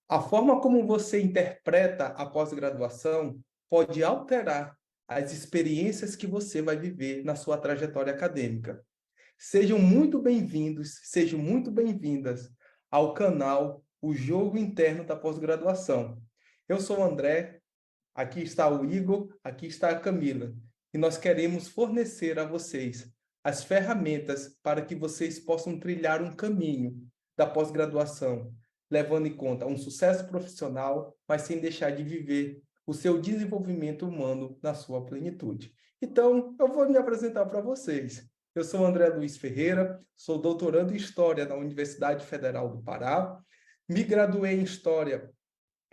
A forma como você interpreta a pós-graduação pode alterar as experiências que você vai viver na sua trajetória acadêmica. Sejam muito bem-vindos, sejam muito bem-vindas ao canal O Jogo Interno da Pós-Graduação. Eu sou o André, aqui está o Igor, aqui está a Camila, e nós queremos fornecer a vocês as ferramentas para que vocês possam trilhar um caminho da pós-graduação, levando em conta um sucesso profissional, mas sem deixar de viver o seu desenvolvimento humano na sua plenitude. Então, eu vou me apresentar para vocês. Eu sou André Luiz Ferreira, sou doutorando em História na Universidade Federal do Pará, me graduei em História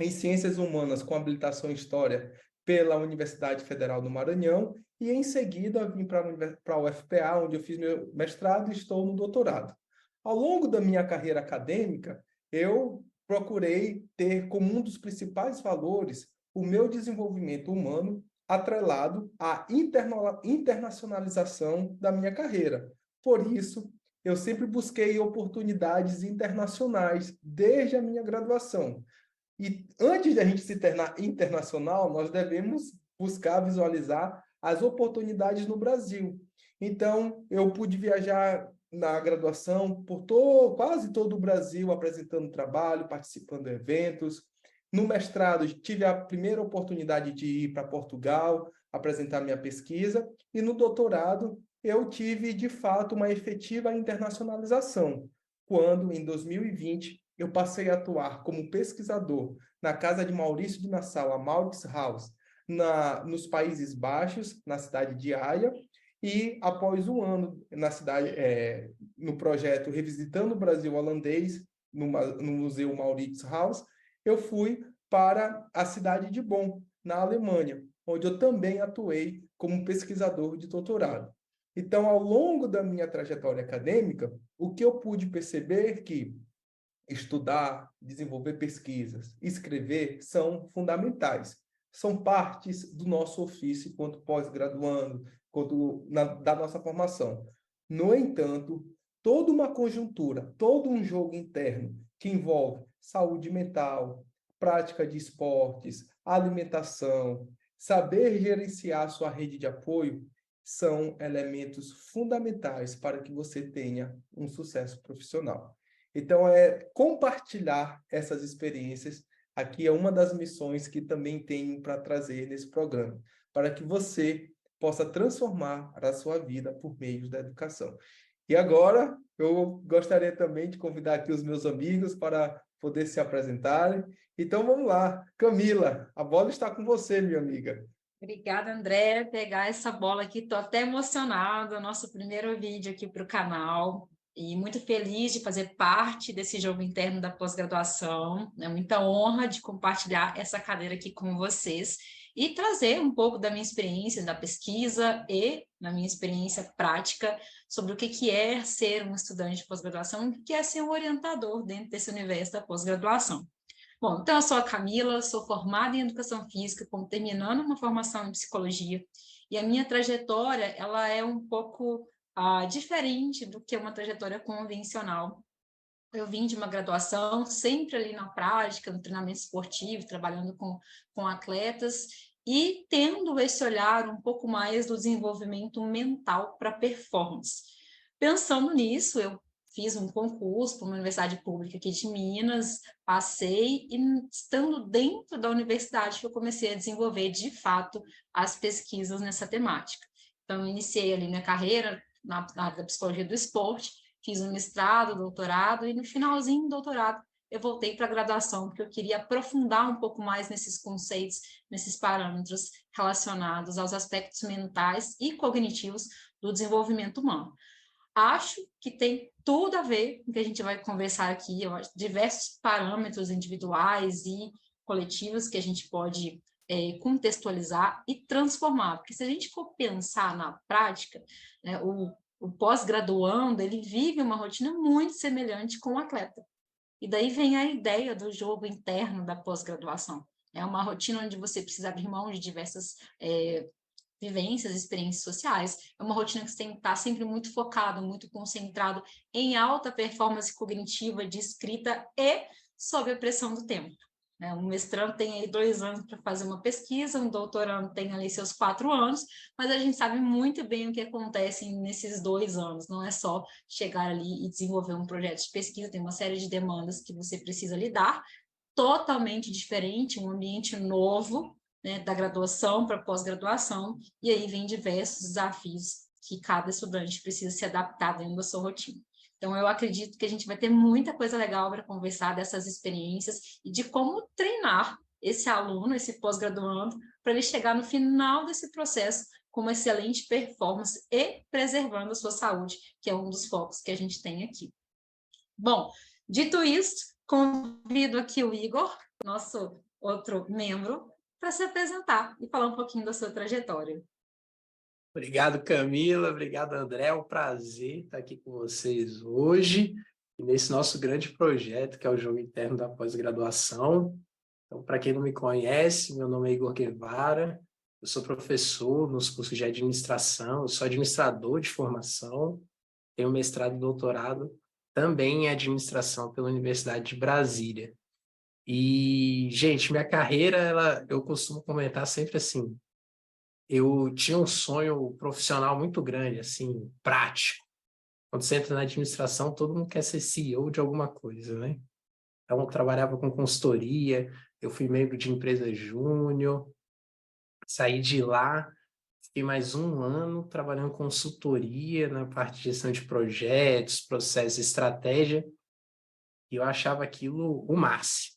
em Ciências Humanas com habilitação em História pela Universidade Federal do Maranhão e, em seguida, vim para a UFPA, onde eu fiz meu mestrado e estou no doutorado. Ao longo da minha carreira acadêmica, eu procurei ter como um dos principais valores o meu desenvolvimento humano atrelado à internacionalização da minha carreira. Por isso, eu sempre busquei oportunidades internacionais desde a minha graduação. E antes de a gente se tornar internacional, nós devemos buscar visualizar as oportunidades no Brasil. Então, eu pude viajar na graduação por quase todo o Brasil, apresentando trabalho, participando de eventos. No mestrado, tive a primeira oportunidade de ir para Portugal, apresentar minha pesquisa. E no doutorado, eu tive, de fato, uma efetiva internacionalização, quando, em 2020, eu passei a atuar como pesquisador na casa de Maurício de Nassau, a Maurits House, nos Países Baixos, na cidade de Haia, e após um ano na cidade, no projeto Revisitando o Brasil Holandês, no Museu Maurits House, eu fui para a cidade de Bonn, na Alemanha, onde eu também atuei como pesquisador de doutorado. Então, ao longo da minha trajetória acadêmica, o que eu pude perceber é que estudar, desenvolver pesquisas, escrever são fundamentais. São partes do nosso ofício enquanto pós-graduando, da nossa formação. No entanto, toda uma conjuntura, todo um jogo interno que envolve saúde mental, prática de esportes, alimentação, saber gerenciar sua rede de apoio, são elementos fundamentais para que você tenha um sucesso profissional. Então, compartilhar essas experiências aqui é uma das missões que também tenho para trazer nesse programa, para que você possa transformar a sua vida por meio da educação. E agora, eu gostaria também de convidar aqui os meus amigos para poder se apresentarem. Então, vamos lá. Camila, a bola está com você, minha amiga. Obrigada, André, pegar essa bola aqui. Estou até emocionada, nosso primeiro vídeo aqui para o canal. E muito feliz de fazer parte desse jogo interno da pós-graduação. É muita honra de compartilhar essa cadeira aqui com vocês e trazer um pouco da minha experiência da pesquisa e da minha experiência prática sobre o que é ser um estudante de pós-graduação e o que é ser um orientador dentro desse universo da pós-graduação. Bom, então eu sou a Camila, sou formada em Educação Física, terminando uma formação em Psicologia, e a minha trajetória, ela é um pouco diferente do que uma trajetória convencional. Eu vim de uma graduação, sempre ali na prática, no treinamento esportivo, trabalhando com atletas, e tendo esse olhar um pouco mais do desenvolvimento mental para performance. Pensando nisso, eu fiz um concurso para uma universidade pública aqui de Minas, passei, e estando dentro da universidade que eu comecei a desenvolver, de fato, as pesquisas nessa temática. Então, eu iniciei ali minha carreira na área da psicologia do esporte, fiz um mestrado, doutorado, e no finalzinho do doutorado eu voltei para a graduação, porque eu queria aprofundar um pouco mais nesses conceitos, nesses parâmetros relacionados aos aspectos mentais e cognitivos do desenvolvimento humano. Acho que tem tudo a ver com o que a gente vai conversar aqui, eu acho, diversos parâmetros individuais e coletivos que a gente pode contextualizar e transformar, porque se a gente for pensar na prática, né, o pós-graduando, ele vive uma rotina muito semelhante com o atleta. E daí vem a ideia do jogo interno da pós-graduação. É uma rotina onde você precisa abrir mão de diversas vivências, experiências sociais. É uma rotina que você tem que estar sempre muito focado, muito concentrado em alta performance cognitiva de escrita e sob a pressão do tempo. Né? Um mestrando tem aí 2 anos para fazer uma pesquisa, um doutorando tem ali seus 4 anos, mas a gente sabe muito bem o que acontece nesses 2 anos. Não é só chegar ali e desenvolver um projeto de pesquisa, tem uma série de demandas que você precisa lidar, totalmente diferente, um ambiente novo, né, da graduação para pós-graduação, e aí vem diversos desafios que cada estudante precisa se adaptar dentro da sua rotina. Então, eu acredito que a gente vai ter muita coisa legal para conversar dessas experiências e de como treinar esse aluno, esse pós-graduando, para ele chegar no final desse processo com uma excelente performance e preservando a sua saúde, que é um dos focos que a gente tem aqui. Bom, dito isso, convido aqui o Igor, nosso outro membro, para se apresentar e falar um pouquinho da sua trajetória. Obrigado, Camila. Obrigado, André. É um prazer estar aqui com vocês hoje e nesse nosso grande projeto, que é o Jogo Interno da Pós-Graduação. Então, para quem não me conhece, meu nome é Igor Guevara, eu sou professor nos cursos de administração, eu sou administrador de formação, tenho mestrado e doutorado também em administração pela Universidade de Brasília. E, gente, minha carreira, eu costumo comentar sempre assim, eu tinha um sonho profissional muito grande, assim, prático. Quando você entra na administração, todo mundo quer ser CEO de alguma coisa, né? Então, eu trabalhava com consultoria, eu fui membro de empresa júnior, saí de lá, fiquei mais 1 ano trabalhando em consultoria na parte de gestão de projetos, processos, estratégia, e eu achava aquilo o máximo.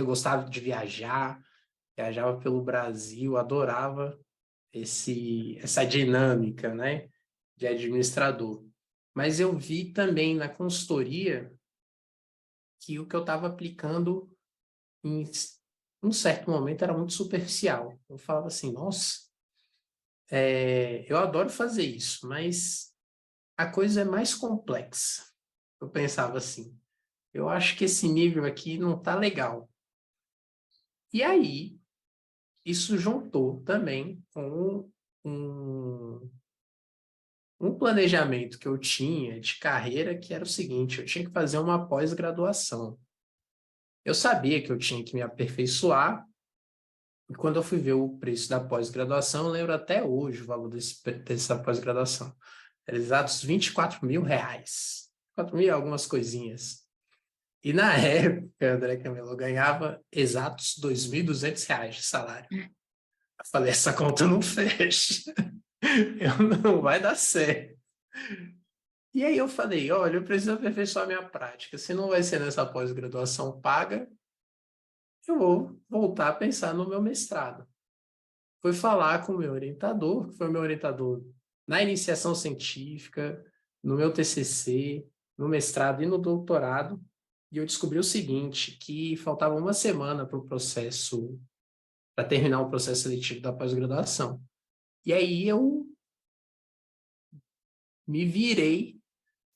Gostava de viajar, viajava pelo Brasil, adorava essa dinâmica, né, de administrador. Mas eu vi também na consultoria que o que eu estava aplicando em um certo momento era muito superficial. Eu falava assim, nossa, eu adoro fazer isso, mas a coisa é mais complexa. Eu pensava assim, eu acho que esse nível aqui não está legal. E aí, isso juntou também com um planejamento que eu tinha de carreira que era o seguinte, eu tinha que fazer uma pós-graduação. Eu sabia que eu tinha que me aperfeiçoar, e quando eu fui ver o preço da pós-graduação, eu lembro até hoje o valor dessa pós-graduação. Era exatos R$ 24.000. 4.000 algumas coisinhas. E na época, André Camelo, eu ganhava exatos R$ 2.200 de salário. Eu falei, essa conta não fecha. Não vai dar certo. E aí eu falei, olha, eu preciso aperfeiçoar minha prática. Se não vai ser nessa pós-graduação paga, eu vou voltar a pensar no meu mestrado. Fui falar com o meu orientador, que foi o meu orientador na iniciação científica, no meu TCC, no mestrado e no doutorado, e eu descobri o seguinte, que faltava 1 semana para o processo, para terminar o processo seletivo da pós-graduação. E aí eu me virei,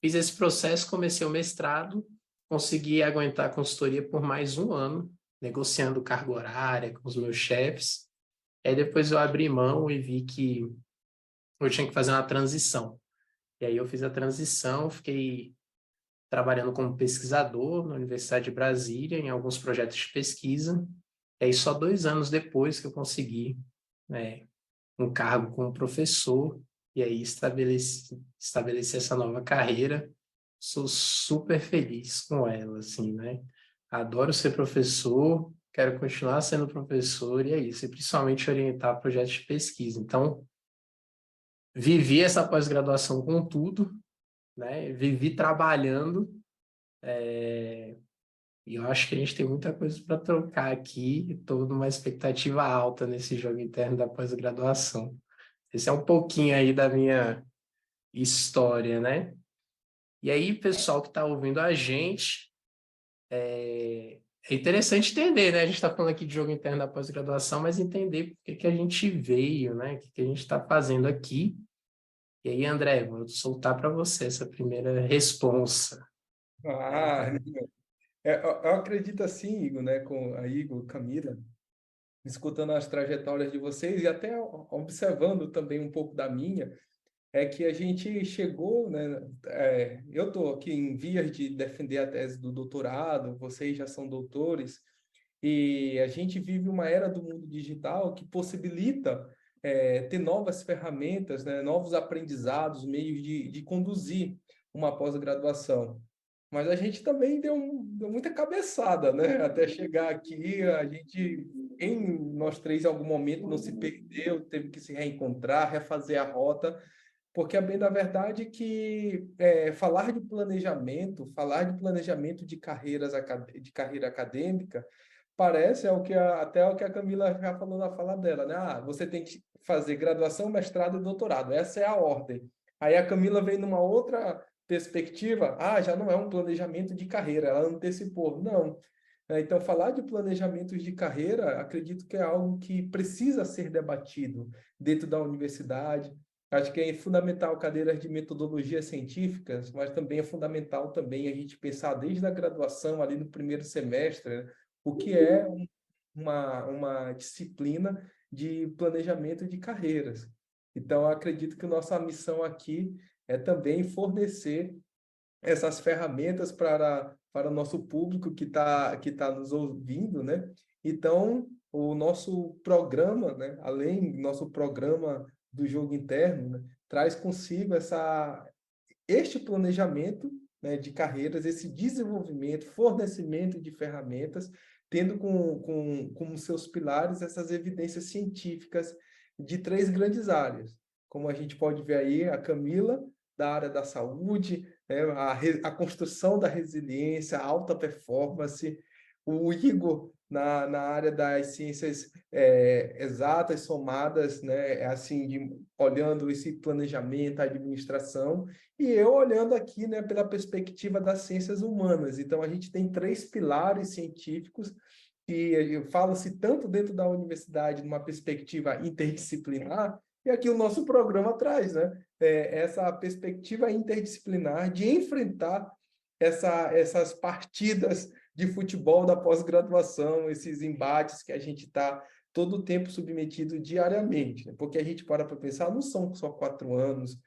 fiz esse processo, comecei o mestrado, consegui aguentar a consultoria por mais 1 ano, negociando carga horária com os meus chefes. Aí depois eu abri mão e vi que eu tinha que fazer uma transição. E aí eu fiz a transição, fiquei trabalhando como pesquisador na Universidade de Brasília, em alguns projetos de pesquisa. E aí só 2 anos depois que eu consegui, né, um cargo como professor, e aí estabeleci essa nova carreira. Sou super feliz com ela, assim, né? Adoro ser professor, quero continuar sendo professor, e é isso, e principalmente orientar projetos de pesquisa. Então, vivi essa pós-graduação com tudo, né? Vivi trabalhando, e eu acho que a gente tem muita coisa para trocar aqui, estou numa expectativa alta nesse jogo interno da pós-graduação. Esse é um pouquinho aí da minha história, né? E aí, pessoal que está ouvindo a gente, é interessante entender, né? A gente está falando aqui de jogo interno da pós-graduação, mas entender por que a gente veio, né? O que a gente está fazendo aqui. E aí, André, vou soltar para você essa primeira responsa. Ah, eu acredito assim, Igor, né, com a Igor, Camila, escutando as trajetórias de vocês e até observando também um pouco da minha, é que a gente chegou, né? Eu estou aqui em vias de defender a tese do doutorado, vocês já são doutores, e a gente vive uma era do mundo digital que possibilita ter novas ferramentas, né? Novos aprendizados, meios de conduzir uma pós-graduação. Mas a gente também deu muita cabeçada, né? Até chegar aqui, a gente, nós três, em algum momento, não se perdeu, teve que se reencontrar, refazer a rota, porque a bem da verdade é que falar de planejamento de de carreira acadêmica, parece até o que a Camila já falou na fala dela, né? Ah, você tem que fazer graduação, mestrado e doutorado. Essa é a ordem. Aí a Camila vem numa outra perspectiva, já não é um planejamento de carreira, ela antecipou. Não. Então, falar de planejamentos de carreira, acredito que é algo que precisa ser debatido dentro da universidade. Acho que é fundamental cadeiras de metodologias científicas, mas também é fundamental também a gente pensar desde a graduação, ali no primeiro semestre, né, o que é uma disciplina de planejamento de carreiras. Então, acredito que nossa missão aqui é também fornecer essas ferramentas para o nosso público que tá nos ouvindo, né? Então, o nosso programa, né? Além do nosso programa do jogo interno, né? Traz consigo este planejamento, né, de carreiras, esse desenvolvimento, fornecimento de ferramentas, tendo como seus pilares essas evidências científicas de três grandes áreas. Como a gente pode ver aí, a Camila, da área da saúde, né, a construção da resiliência, a alta performance, o Igor, na área das ciências exatas, somadas, né, assim, olhando esse planejamento, a administração, e eu olhando aqui, né, pela perspectiva das ciências humanas. Então, a gente tem três pilares científicos que fala-se tanto dentro da universidade, numa perspectiva interdisciplinar, e aqui o nosso programa traz, né, essa perspectiva interdisciplinar de enfrentar essas partidas de futebol da pós-graduação, esses embates que a gente está todo o tempo submetido diariamente, né? Porque a gente para pensar, não são só 4 anos,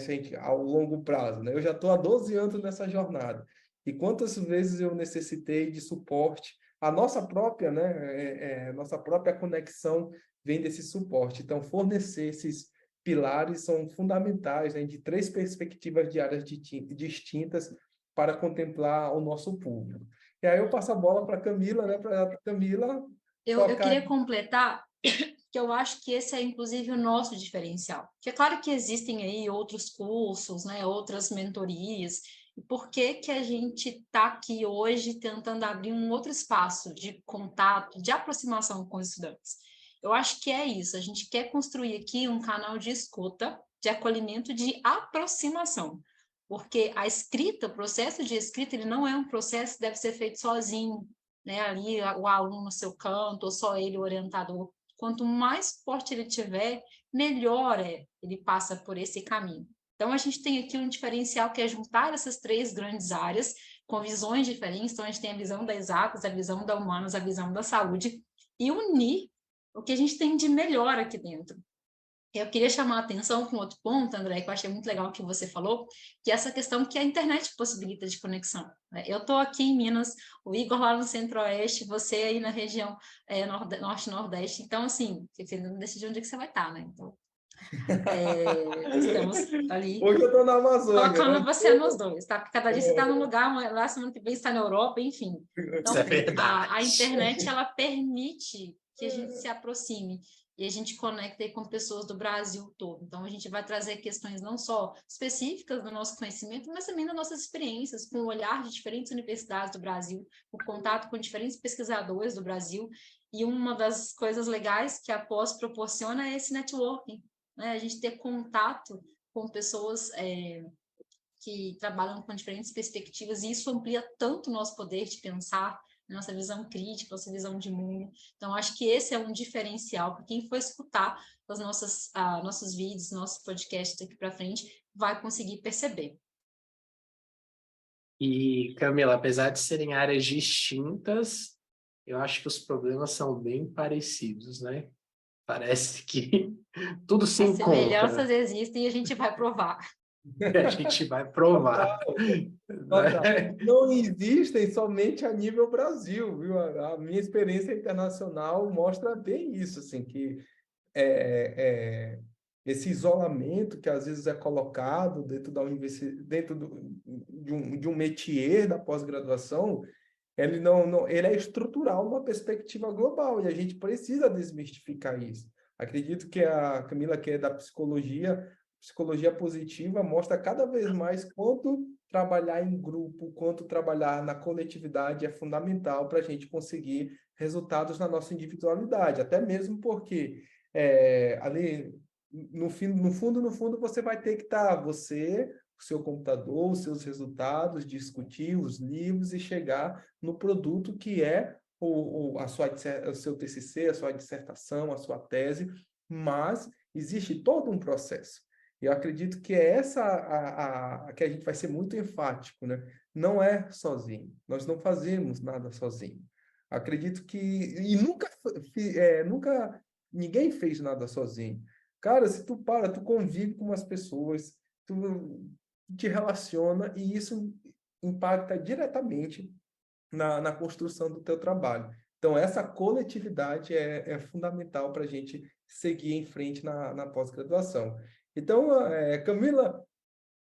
gente, ao longo prazo, né? Eu já estou há 12 anos nessa jornada. E quantas vezes eu necessitei de suporte? A nossa própria, né, nossa própria conexão vem desse suporte. Então, fornecer esses pilares são fundamentais, né, de três perspectivas de áreas distintas para contemplar o nosso público. E aí eu passo a bola para a Camila, né, para a Camila Eu tocar. queria completar que eu acho que esse é, inclusive, o nosso diferencial. Porque é claro que existem aí outros cursos, né, outras mentorias, e por que que a gente está aqui hoje tentando abrir um outro espaço de contato, de aproximação com os estudantes? Eu acho que é isso, a gente quer construir aqui um canal de escuta, de acolhimento, de aproximação. Porque a escrita, o processo de escrita, ele não é um processo que deve ser feito sozinho, né? Ali o aluno no seu canto, ou só ele, o orientador. Quanto mais suporte ele tiver, melhor ele passa por esse caminho. Então, a gente tem aqui um diferencial que é juntar essas três grandes áreas com visões diferentes. Então, a gente tem a visão das exatas, a visão da humanas, a visão da saúde, e unir o que a gente tem de melhor aqui dentro. Eu queria chamar a atenção com outro ponto, André, que eu achei muito legal que você falou, que é essa questão que a internet possibilita de conexão. Eu estou aqui em Minas, o Igor lá no Centro-Oeste, você aí na região Norte-Nordeste. Então, assim, você não decide onde é que você vai estar, né? Então, estamos ali Hoje eu estou na Amazônia, colocando né? você nos dois, tá? Porque cada dia você está num lugar, lá semana que vem está na Europa, enfim. Isso é Então, verdade. a internet, ela permite que a gente se aproxime e a gente conecta aí com pessoas do Brasil todo. Então, a gente vai trazer questões não só específicas do nosso conhecimento, mas também das nossas experiências, com o olhar de diferentes universidades do Brasil, o contato com diferentes pesquisadores do Brasil. E uma das coisas legais que a pós proporciona é esse networking, né? A gente ter contato com pessoas que trabalham com diferentes perspectivas, e isso amplia tanto o nosso poder de pensar, nossa visão crítica, nossa visão de mundo. Então, acho que esse é um diferencial para quem for escutar os nossos vídeos, nossos podcasts daqui para frente, vai conseguir perceber. E, Camila, apesar de serem áreas distintas, eu acho que os problemas são bem parecidos, né? Parece que tudo se As encontra. semelhanças existem e a gente vai provar. A gente vai provar. Total. Né? Não existem somente a nível Brasil, viu? A minha experiência internacional mostra bem isso, assim, que esse isolamento que às vezes é colocado dentro da universidade, de um métier da pós-graduação, ele ele é estrutural numa perspectiva global e a gente precisa desmistificar isso. Acredito que a Camila, que é da psicologia positiva, mostra cada vez mais quanto trabalhar em grupo, quanto trabalhar na coletividade é fundamental para a gente conseguir resultados na nossa individualidade, até mesmo porque ali no fundo, você vai ter que estar você, o seu computador, os seus resultados, discutir os livros e chegar no produto que é o seu TCC, a sua dissertação, a sua tese, mas existe todo um processo. Eu acredito que é essa que a gente vai ser muito enfático, né? Não é sozinho. Nós não fazemos nada sozinho. Acredito que e nunca ninguém fez nada sozinho. Cara, se tu convive com as pessoas, tu te relaciona e isso impacta diretamente na construção do teu trabalho. Então, essa coletividade é fundamental para a gente seguir em frente na pós-graduação. Então, Camila,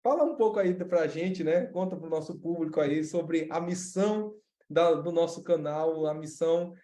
fala um pouco aí para a gente, né? Conta para o nosso público aí sobre a missão do nosso canal, a missão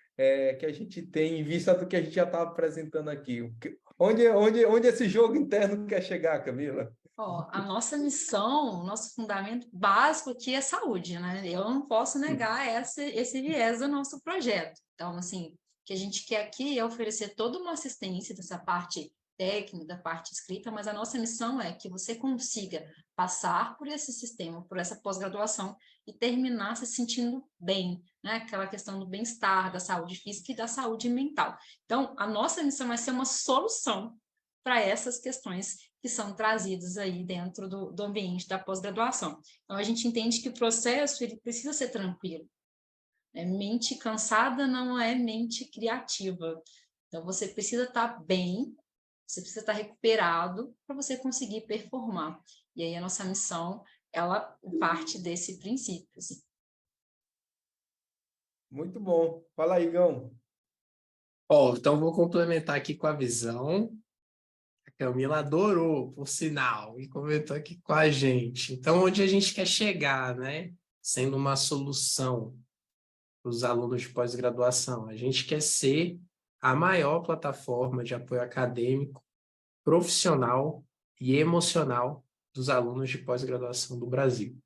que a gente tem, em vista do que a gente já está apresentando aqui. Onde esse jogo interno quer chegar, Camila? Ó, a nossa missão, o nosso fundamento básico aqui é saúde, né? Eu não posso negar esse viés do nosso projeto. Então, assim, o que a gente quer aqui é oferecer toda uma assistência dessa parte técnica, da parte escrita, mas a nossa missão é que você consiga passar por esse sistema, por essa pós-graduação e terminar se sentindo bem, né? Aquela questão do bem-estar, da saúde física e da saúde mental. Então, a nossa missão vai ser uma solução para essas questões que são trazidas aí dentro do ambiente da pós-graduação. Então, a gente entende que o processo ele precisa ser tranquilo. Mente cansada não é mente criativa. Então, você precisa estar bem, você precisa estar recuperado para você conseguir performar. E aí, a nossa missão, ela parte desse princípio. Assim. Muito bom. Fala aí, Igão. Então vou complementar aqui com a visão. A Camila adorou, por sinal, e comentou aqui com a gente. Então, onde a gente quer chegar, né? Sendo uma solução para os alunos de pós-graduação. A gente quer ser a maior plataforma de apoio acadêmico, profissional e emocional dos alunos de pós-graduação do Brasil.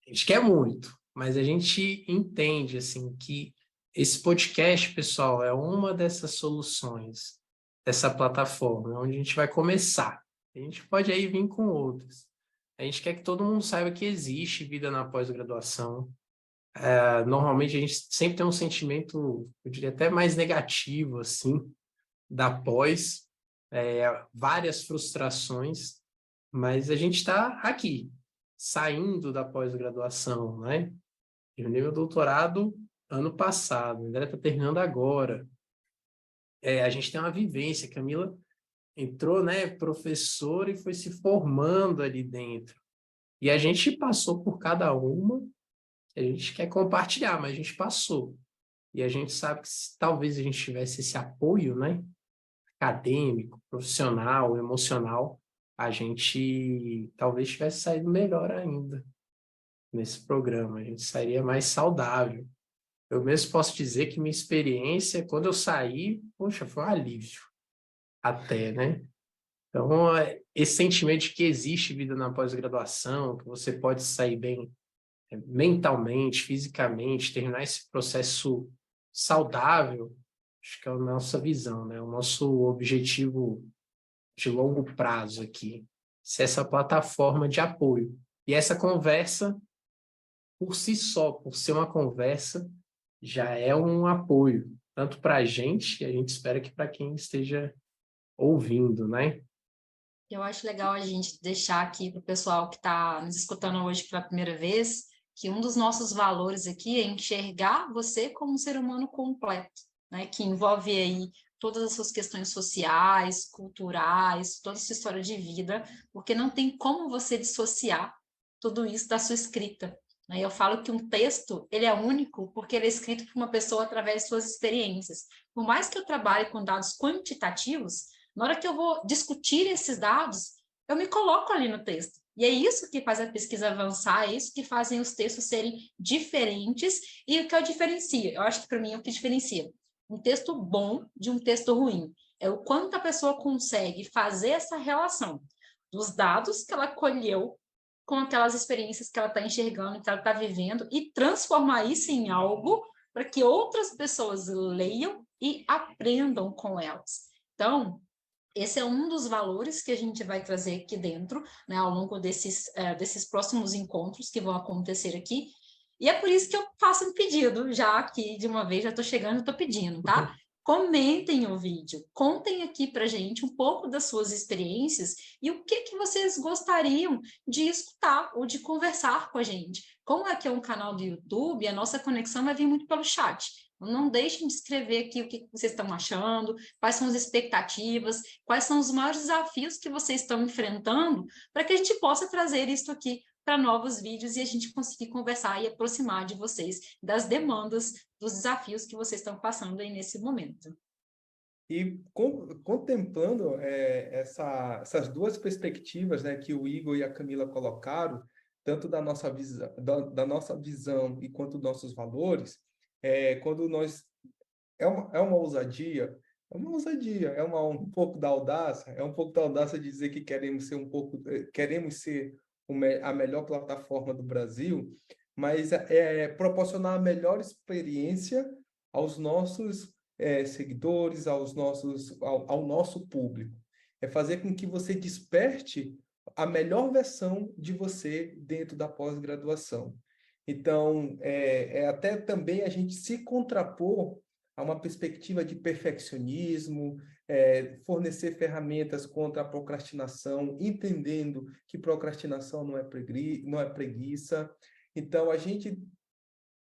A gente quer muito, mas a gente entende assim que esse podcast, pessoal, é uma dessas soluções, dessa plataforma, onde a gente vai começar. A gente pode aí vir com outras. A gente quer que todo mundo saiba que existe vida na pós-graduação. Normalmente a gente sempre tem um sentimento, eu diria até mais negativo, assim, da pós, várias frustrações, mas a gente está aqui, saindo da pós-graduação, né? Eu terminei meu doutorado ano passado, o André está terminando agora. A gente tem uma vivência, Camila entrou, né, professora e foi se formando ali dentro. E a gente passou por cada uma, a gente quer compartilhar, mas a gente passou. E a gente sabe que se talvez a gente tivesse esse apoio, né, acadêmico, profissional, emocional, a gente talvez tivesse saído melhor ainda nesse programa, a gente sairia mais saudável. Eu mesmo posso dizer que minha experiência, quando eu saí, poxa, foi um alívio até, né? Então, esse sentimento de que existe vida na pós-graduação, que você pode sair bem mentalmente, fisicamente, terminar esse processo saudável, acho que é a nossa visão, né? O nosso objetivo de longo prazo aqui, ser essa plataforma de apoio. E essa conversa, por si só, por ser uma conversa, já é um apoio, tanto para a gente espera que para quem esteja ouvindo, né? Eu acho legal a gente deixar aqui para o pessoal que está nos escutando hoje pela primeira vez, que um dos nossos valores aqui é enxergar você como um ser humano completo, né? Que envolve aí todas as suas questões sociais, culturais, toda a sua história de vida, porque não tem como você dissociar tudo isso da sua escrita. Né? Eu falo que um texto, ele é único porque ele é escrito por uma pessoa através de suas experiências. Por mais que eu trabalhe com dados quantitativos, na hora que eu vou discutir esses dados, eu me coloco ali no texto. E é isso que faz a pesquisa avançar, é isso que fazem os textos serem diferentes e o que eu diferencio. Eu acho que, para mim, é o que diferencia um texto bom de um texto ruim. É o quanto a pessoa consegue fazer essa relação dos dados que ela colheu com aquelas experiências que ela está enxergando, que ela está vivendo, e transformar isso em algo para que outras pessoas leiam e aprendam com elas. Então, esse é um dos valores que a gente vai trazer aqui dentro, né, ao longo desses próximos encontros que vão acontecer aqui. E é por isso que eu faço um pedido, já aqui de uma vez, já estou chegando, estou pedindo, tá? Comentem o vídeo, contem aqui para a gente um pouco das suas experiências e o que vocês gostariam de escutar ou de conversar com a gente. Como aqui é um canal do YouTube, a nossa conexão vai vir muito pelo chat. Não deixem de escrever aqui o que vocês estão achando, quais são as expectativas, quais são os maiores desafios que vocês estão enfrentando, para que a gente possa trazer isso aqui para novos vídeos e a gente conseguir conversar e aproximar de vocês das demandas, dos desafios que vocês estão passando aí nesse momento. E contemplando essas duas perspectivas, né, que o Igor e a Camila colocaram, tanto da nossa visão, da nossa visão e quanto dos nossos valores, quando nós é uma ousadia, um pouco da audácia, é um pouco da audácia de dizer que queremos ser a melhor plataforma do Brasil, mas proporcionar a melhor experiência aos nossos seguidores, ao nosso público. É fazer com que você desperte a melhor versão de você dentro da pós-graduação. Então, até também a gente se contrapor a uma perspectiva de perfeccionismo, fornecer ferramentas contra a procrastinação, entendendo que procrastinação não é preguiça. Então, a gente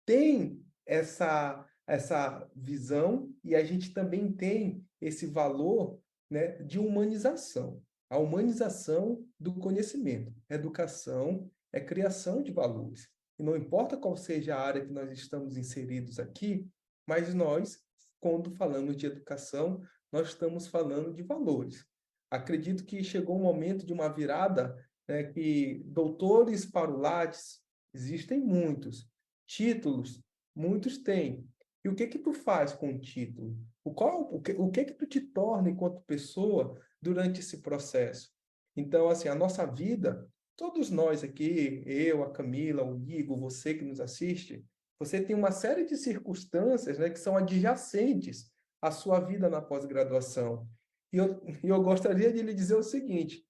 tem essa visão e a gente também tem esse valor, né, de humanização. A humanização do conhecimento. Educação é criação de valores. E não importa qual seja a área que nós estamos inseridos aqui, mas nós, quando falamos de educação, nós estamos falando de valores. Acredito que chegou o momento de uma virada, né, que doutores para o Lattes existem muitos, títulos muitos têm. E o que que tu faz com o título? O que que tu te torna enquanto pessoa durante esse processo? Então, assim, a nossa vida, todos nós aqui, eu, a Camila, o Igor, você que nos assiste, você tem uma série de circunstâncias, né, que são adjacentes à sua vida na pós-graduação. E eu gostaria de lhe dizer o seguinte: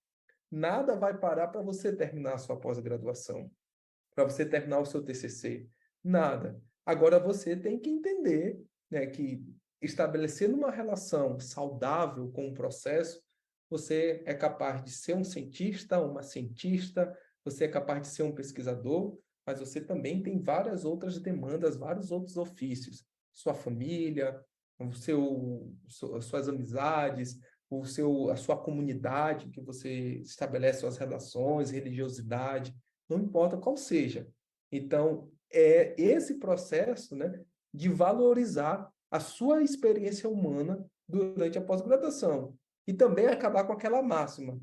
nada vai parar para você terminar a sua pós-graduação, para você terminar o seu TCC. Nada. Agora você tem que entender, né, que estabelecendo uma relação saudável com o processo, você é capaz de ser um cientista, uma cientista, você é capaz de ser um pesquisador, mas você também tem várias outras demandas, vários outros ofícios. Sua família, suas amizades, a sua comunidade, que você estabelece suas relações, religiosidade, não importa qual seja. Então, é esse processo, né, de valorizar a sua experiência humana durante a pós-graduação. E também acabar com aquela máxima,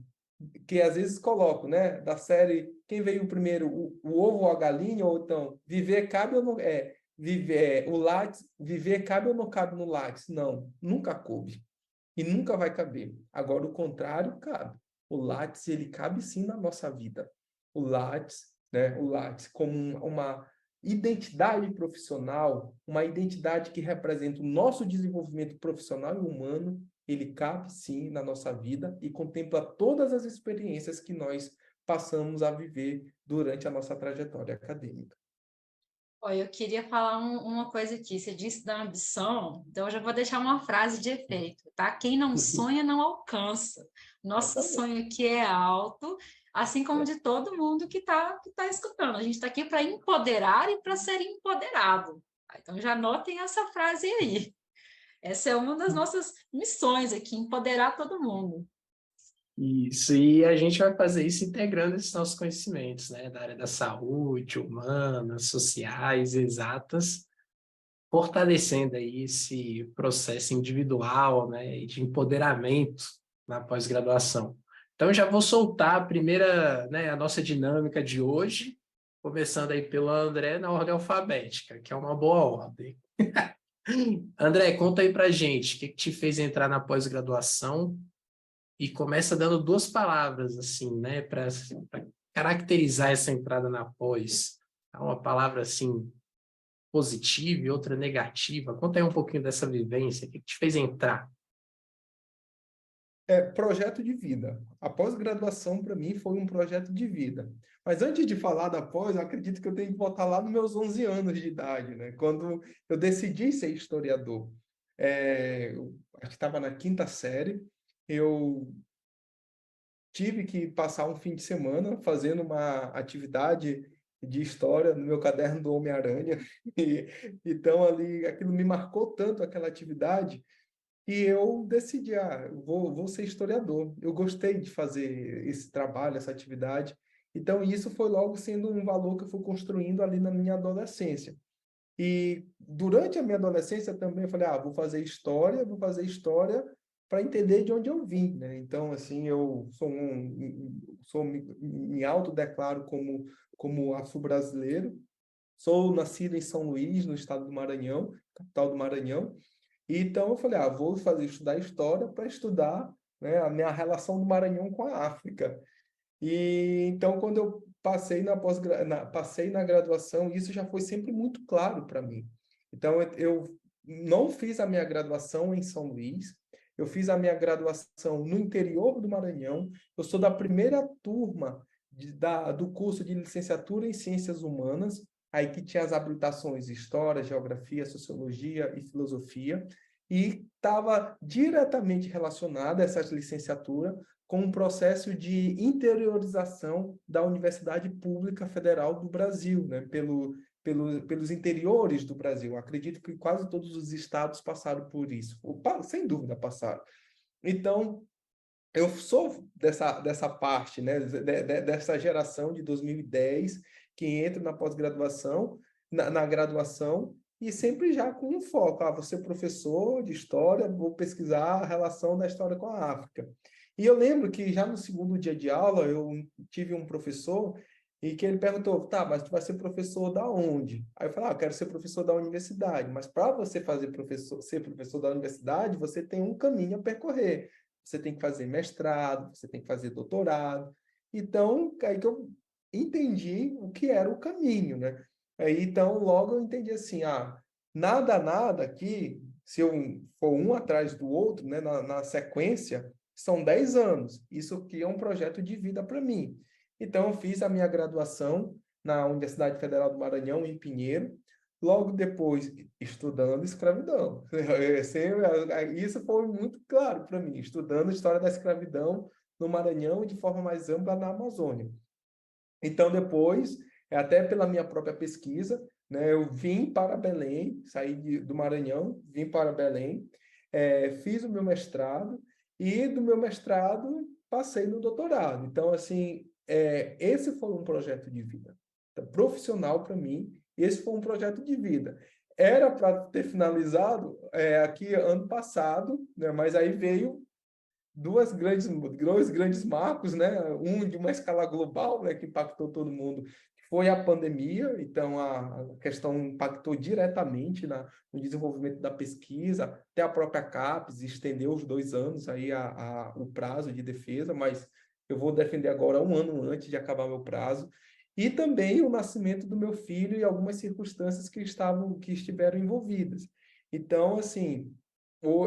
que às vezes coloco, né, da série, quem veio primeiro, o ovo ou a galinha, ou então, viver cabe ou não... viver cabe ou não cabe no Lattes? Não, nunca coube. E nunca vai caber. Agora, o contrário cabe. O Lattes, ele cabe sim na nossa vida. O Lattes, né, o Lattes como uma identidade profissional, uma identidade que representa o nosso desenvolvimento profissional e humano, ele cabe sim na nossa vida e contempla todas as experiências que nós passamos a viver durante a nossa trajetória acadêmica. Olha, eu queria falar uma coisa aqui. Você disse da ambição, então eu já vou deixar uma frase de efeito, tá? Quem não sonha, não alcança. Nosso sonho aqui é alto, assim como de todo mundo que tá escutando. A gente está aqui para empoderar e para ser empoderado. Então já anotem essa frase aí. Essa é uma das nossas missões aqui, empoderar todo mundo. Isso, e a gente vai fazer isso integrando esses nossos conhecimentos, né, da área da saúde, humanas, sociais, exatas, fortalecendo aí esse processo individual, né, e de empoderamento na pós-graduação. Então, já vou soltar a primeira, né, a nossa dinâmica de hoje, começando aí pelo André na ordem alfabética, que é uma boa ordem. André, conta aí pra gente, o que te fez entrar na pós-graduação? E começa dando duas palavras, assim, né, para caracterizar essa entrada na pós. Uma palavra, assim, positiva e outra negativa. Conta aí um pouquinho dessa vivência, o que te fez entrar? Projeto de vida. A pós-graduação, para mim, foi um projeto de vida. Mas antes de falar da pós, eu acredito que eu tenho que voltar lá nos meus 11 anos de idade, né? Quando eu decidi ser historiador. Eu acho que estava na quinta série, eu tive que passar um fim de semana fazendo uma atividade de história no meu caderno do Homem-Aranha. E, então, ali, aquilo me marcou tanto, aquela atividade, e eu decidi, eu vou ser historiador. Eu gostei de fazer esse trabalho, essa atividade. Então, isso foi logo sendo um valor que eu fui construindo ali na minha adolescência. E durante a minha adolescência também eu falei, vou fazer história para entender de onde eu vim, né? Então, assim, eu me autodeclaro como afro-brasileiro. Sou nascido em São Luís, no estado do Maranhão, capital do Maranhão. E então eu falei, vou estudar história para estudar, né, a minha relação do Maranhão com a África. E então quando eu passei na graduação, isso já foi sempre muito claro para mim. Então eu não fiz a minha graduação em São Luís, eu fiz a minha graduação no interior do Maranhão. Eu sou da primeira turma do curso de licenciatura em Ciências Humanas, aí que tinha as habilitações História, Geografia, Sociologia e Filosofia, e estava diretamente relacionada essa licenciatura com um processo de interiorização da Universidade Pública Federal do Brasil, né? Pelos interiores do Brasil. Acredito que quase todos os estados passaram por isso. Sem dúvida passaram. Então, eu sou dessa parte, né? Dessa geração de 2010 que entra na pós-graduação, na graduação, e sempre já com um foco. Vou ser professor de história, vou pesquisar a relação da história com a África. E eu lembro que já no segundo dia de aula, eu tive um professor e que ele perguntou, tá, mas tu vai ser professor da onde? Aí eu falei, eu quero ser professor da universidade. Mas para você ser professor da universidade, você tem um caminho a percorrer. Você tem que fazer mestrado, você tem que fazer doutorado. Então, aí que eu entendi o que era o caminho, né? Aí, então, logo eu entendi assim, nada aqui, se eu for um atrás do outro, né, na sequência, são 10 anos. Isso aqui é um projeto de vida para mim. Então, eu fiz a minha graduação na Universidade Federal do Maranhão, em Pinheiro, logo depois estudando escravidão. Isso foi muito claro para mim, estudando a história da escravidão no Maranhão e de forma mais ampla na Amazônia. Então, depois, até pela minha própria pesquisa, né, eu vim para Belém, do Maranhão, vim para Belém, fiz o meu mestrado, e do meu mestrado passei no doutorado. Então, assim, esse foi um projeto de vida profissional para mim, esse foi um projeto de vida. Era para ter finalizado aqui ano passado, né, mas aí veio dois grandes marcos, né? Um de uma escala global, né, que impactou todo mundo, que foi a pandemia. Então, a questão impactou diretamente no desenvolvimento da pesquisa, até a própria CAPES estendeu os 2 anos aí o prazo de defesa, mas eu vou defender agora 1 ano antes de acabar meu prazo. E também o nascimento do meu filho e algumas circunstâncias que estiveram envolvidas. Então, assim,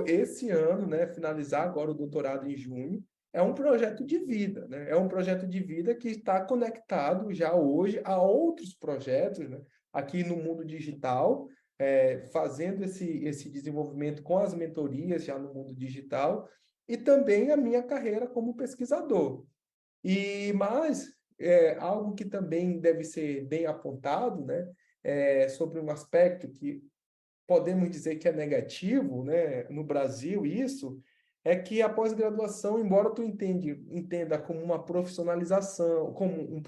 esse ano, né, finalizar agora o doutorado em junho, é um projeto de vida, né? É um projeto de vida que está conectado já hoje a outros projetos, né? Aqui no mundo digital, fazendo esse desenvolvimento com as mentorias já no mundo digital, e também a minha carreira como pesquisador. Mas algo que também deve ser bem apontado, né, sobre um aspecto que podemos dizer que é negativo, né, no Brasil, isso, é que a pós-graduação, embora tu entenda como uma profissionalização, como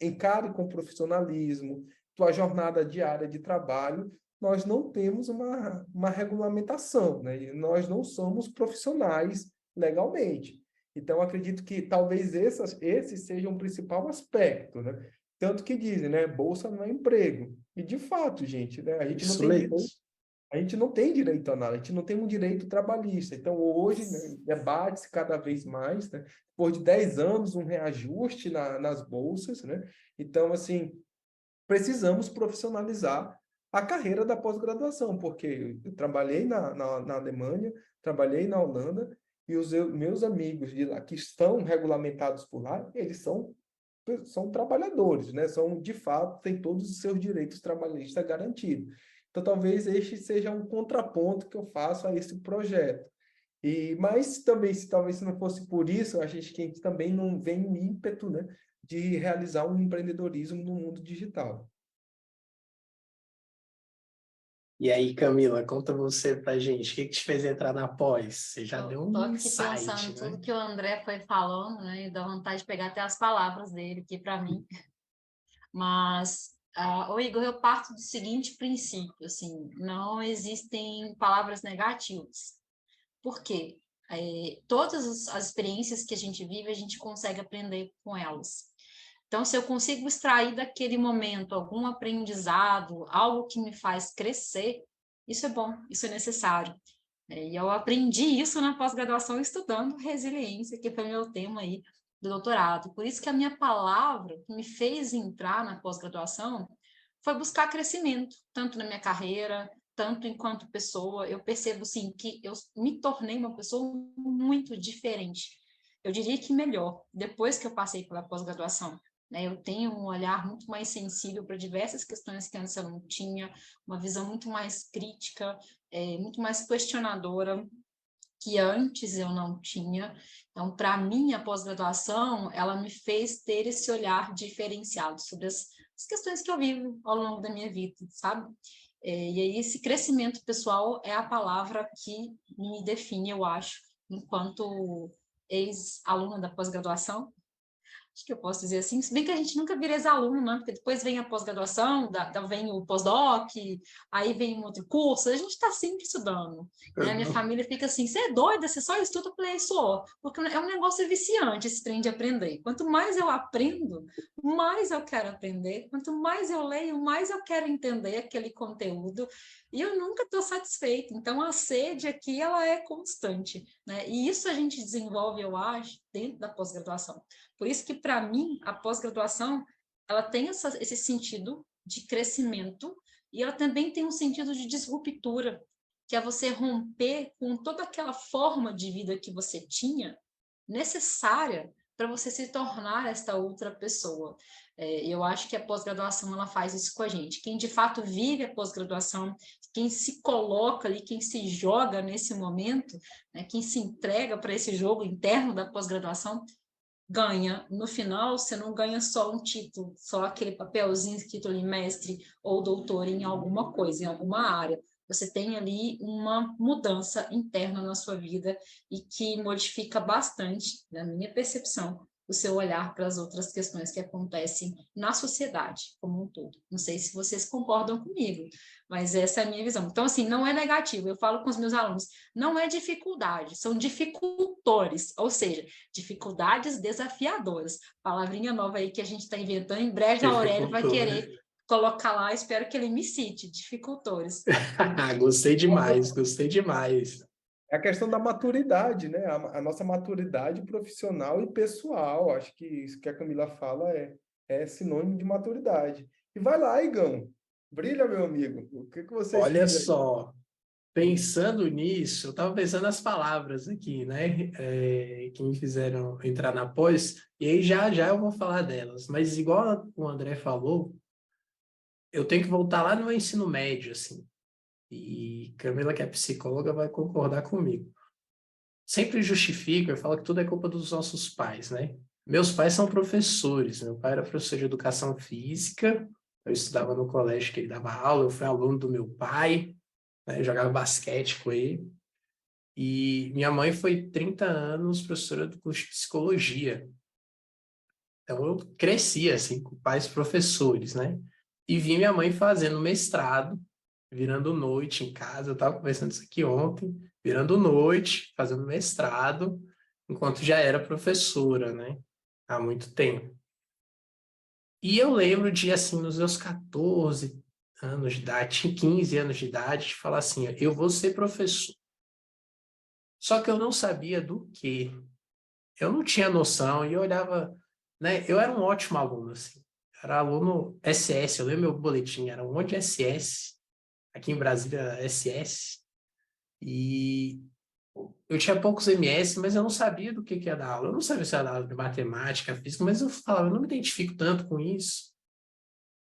encare com profissionalismo, tua jornada diária de trabalho, nós não temos uma regulamentação, né? E nós não somos profissionais legalmente. Então, acredito que talvez esse seja um principal aspecto, né? Tanto que dizem, né? Bolsa não é emprego. E, de fato, gente, né? Isso mesmo. A gente não tem direito a nada, a gente não tem um direito trabalhista. Então, hoje, né, debate-se cada vez mais, né? Depois de 10 anos, um reajuste nas bolsas, né? Então, assim, precisamos profissionalizar a carreira da pós-graduação, porque eu trabalhei na Alemanha, trabalhei na Holanda, e meus amigos de lá, que estão regulamentados por lá, eles são trabalhadores, né? São, de fato, têm todos os seus direitos trabalhistas garantidos. Então, talvez este seja um contraponto que eu faço a esse projeto. Mas também, talvez se não fosse por isso, a gente também não vem o ímpeto, né, de realizar um empreendedorismo no mundo digital. E aí, Camila, conta você pra gente, o que te fez entrar na pós? Você já deu Tô um aqui insight, pensando né? tudo que o André foi falando, né? E dá vontade de pegar até as palavras dele aqui para mim. Mas, ô Igor, eu parto do seguinte princípio, assim, não existem palavras negativas. Por quê? Todas as experiências que a gente vive, a gente consegue aprender com elas. Então, se eu consigo extrair daquele momento algum aprendizado, algo que me faz crescer, isso é bom, isso é necessário. E eu aprendi isso na pós-graduação estudando resiliência, que foi meu tema aí do doutorado. Por isso que a minha palavra que me fez entrar na pós-graduação foi buscar crescimento, tanto na minha carreira, tanto enquanto pessoa. Eu percebo, sim, que eu me tornei uma pessoa muito diferente. Eu diria que melhor, depois que eu passei pela pós-graduação. Eu tenho um olhar muito mais sensível para diversas questões que antes eu não tinha, uma visão muito mais crítica, muito mais questionadora, que antes eu não tinha. Então, para mim, a pós-graduação, ela me fez ter esse olhar diferenciado sobre as questões que eu vivo ao longo da minha vida, sabe? E aí, esse crescimento pessoal é a palavra que me define, eu acho, enquanto ex-aluna da pós-graduação. Acho que eu posso dizer assim, se bem que a gente nunca vira ex-aluno, né? Porque depois vem a pós-graduação, vem o pós-doc, aí vem um outro curso, a gente está sempre estudando. Né? Minha família fica assim, você é doida, você só estuda? Eu falei, sou, porque é um negócio viciante esse trem de aprender. Quanto mais eu aprendo, mais eu quero aprender. Quanto mais eu leio, mais eu quero entender aquele conteúdo. E eu nunca estou satisfeita. Então, a sede aqui, ela é constante. Né? E isso a gente desenvolve, eu acho, dentro da pós-graduação. Por isso que, para mim, a pós-graduação, ela tem esse sentido de crescimento e ela também tem um sentido de disruptura, que é você romper com toda aquela forma de vida que você tinha, necessária para você se tornar esta outra pessoa. Eu acho que a pós-graduação, ela faz isso com a gente. Quem, de fato, vive a pós-graduação, quem se coloca ali, quem se joga nesse momento, né, quem se entrega para esse jogo interno da pós-graduação, ganha. No final, você não ganha só um título, só aquele papelzinho escrito ali, mestre ou doutor em alguma coisa, em alguma área. Você tem ali uma mudança interna na sua vida e que modifica bastante, na minha percepção, o seu olhar para as outras questões que acontecem na sociedade como um todo. Não sei se vocês concordam comigo, mas essa é a minha visão. Então, assim, não é negativo. Eu falo com os meus alunos, não é dificuldade, são dificultores, ou seja, dificuldades desafiadoras. Palavrinha nova aí que a gente está inventando, em breve a Aurélio vai querer colocar lá, espero que ele me cite, dificultores. Gostei demais, gostei demais. É a questão da maturidade, né? A nossa maturidade profissional e pessoal. Acho que isso que a Camila fala é sinônimo de maturidade. E vai lá, Igão. Brilha, meu amigo. O que você Olha diz aí? só, pensando nisso, eu estava pensando nas palavras aqui, né? Que me fizeram entrar na pós, e aí já eu vou falar delas. Mas igual o André falou, eu tenho que voltar lá no meu ensino médio, assim. E Camila, que é psicóloga, vai concordar comigo. Sempre justifico, eu falo que tudo é culpa dos nossos pais, né? Meus pais são professores. Meu pai era professor de educação física, eu estudava no colégio que ele dava aula, eu fui aluno do meu pai. né? Eu jogava basquete com ele. E minha mãe foi 30 anos professora do curso de psicologia. Então, eu cresci, assim, com pais professores, né? E vi minha mãe fazendo mestrado, virando noite em casa. Eu estava conversando isso aqui ontem, virando noite, fazendo mestrado, enquanto já era professora, né? Há muito tempo. E eu lembro de, assim, nos meus 14 anos de idade, 15 anos de idade, de falar assim, eu vou ser professor. Só que eu não sabia do quê. Eu não tinha noção e eu olhava, né? Eu era um ótimo aluno, assim. Era aluno SS, eu lembro meu boletim, era um monte de SS. Aqui em Brasília, SS. E eu tinha poucos MS, mas eu não sabia do que ia dar aula. Eu não sabia se era aula de matemática, física, mas eu falava, eu não me identifico tanto com isso.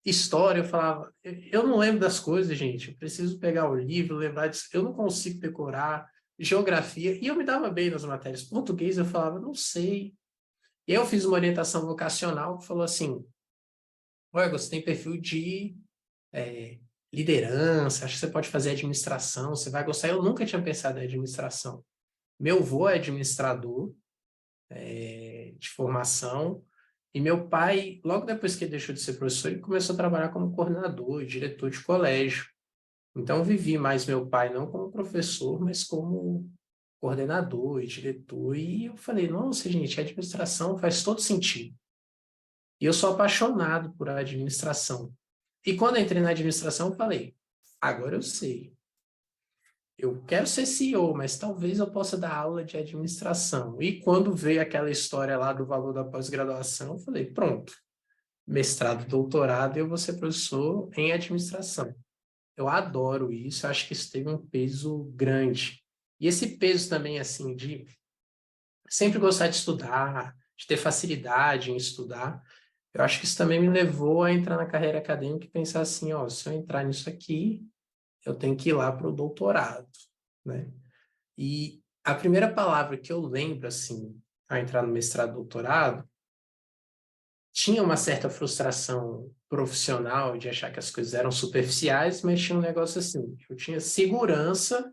História, eu falava, eu não lembro das coisas, gente. Eu preciso pegar o livro, lembrar disso. Eu não consigo decorar. Geografia, e eu me dava bem nas matérias. Português, eu falava, não sei. E eu fiz uma orientação vocacional que falou assim, olha, você tem perfil de liderança, acho que você pode fazer administração, você vai gostar. Eu nunca tinha pensado em administração. Meu avô é administrador de formação, e meu pai, logo depois que ele deixou de ser professor, ele começou a trabalhar como coordenador e diretor de colégio. Então, eu vivi mais meu pai não como professor, mas como coordenador e diretor. E eu falei, nossa, gente, a administração faz todo sentido. E eu sou apaixonado por administração. E quando eu entrei na administração, eu falei, agora eu sei. Eu quero ser CEO, mas talvez eu possa dar aula de administração. E quando veio aquela história lá do valor da pós-graduação, eu falei, pronto, mestrado, doutorado, eu vou ser professor em administração. Eu adoro isso, acho que isso teve um peso grande. E esse peso também, assim, de sempre gostar de estudar, de ter facilidade em estudar, eu acho que isso também me levou a entrar na carreira acadêmica e pensar assim, ó, se eu entrar nisso aqui, eu tenho que ir lá para o doutorado, né? E a primeira palavra que eu lembro, assim, ao entrar no mestrado e doutorado, tinha uma certa frustração profissional de achar que as coisas eram superficiais, mas tinha um negócio assim, eu tinha segurança,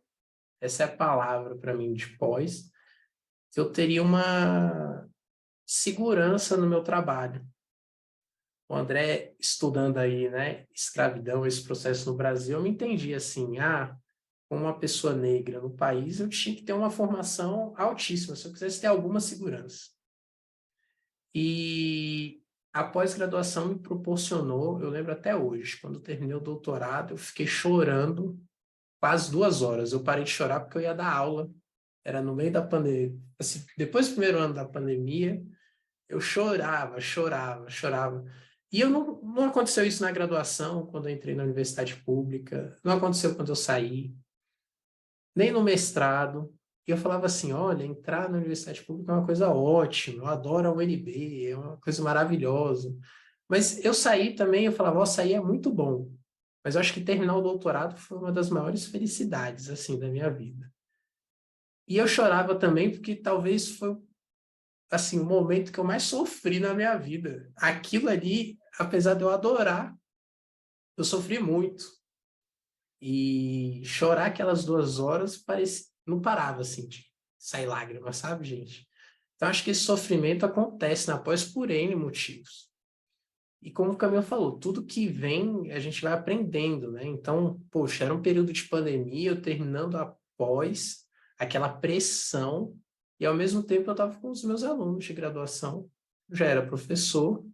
essa é a palavra para mim de pós, que eu teria uma segurança no meu trabalho. O André, estudando aí, né, escravidão, esse processo no Brasil, eu me entendi assim, como uma pessoa negra no país, eu tinha que ter uma formação altíssima, se eu quisesse ter alguma segurança. E a pós-graduação me proporcionou, eu lembro até hoje, quando eu terminei o doutorado, eu fiquei chorando quase 2 horas. Eu parei de chorar porque eu ia dar aula, era no meio da pandemia, assim, depois do primeiro ano da pandemia, eu chorava, chorava, chorava. E não aconteceu isso na graduação, quando eu entrei na universidade pública, não aconteceu quando eu saí, nem no mestrado. E eu falava assim, olha, entrar na universidade pública é uma coisa ótima, eu adoro a UNB, é uma coisa maravilhosa. Mas eu saí também, eu falava, ó, sair é muito bom. Mas eu acho que terminar o doutorado foi uma das maiores felicidades, assim, da minha vida. E eu chorava também porque talvez foi assim, o momento que eu mais sofri na minha vida. Aquilo ali, apesar de eu adorar, eu sofri muito. E chorar aquelas 2 horas parecia, não parava, assim, de sair lágrimas, sabe, gente? Então, acho que esse sofrimento acontece na pós por N motivos. E como o Camilo falou, tudo que vem, a gente vai aprendendo, né? Então, poxa, era um período de pandemia, eu terminando a pós, aquela pressão, e ao mesmo tempo eu estava com os meus alunos de graduação, já era professor,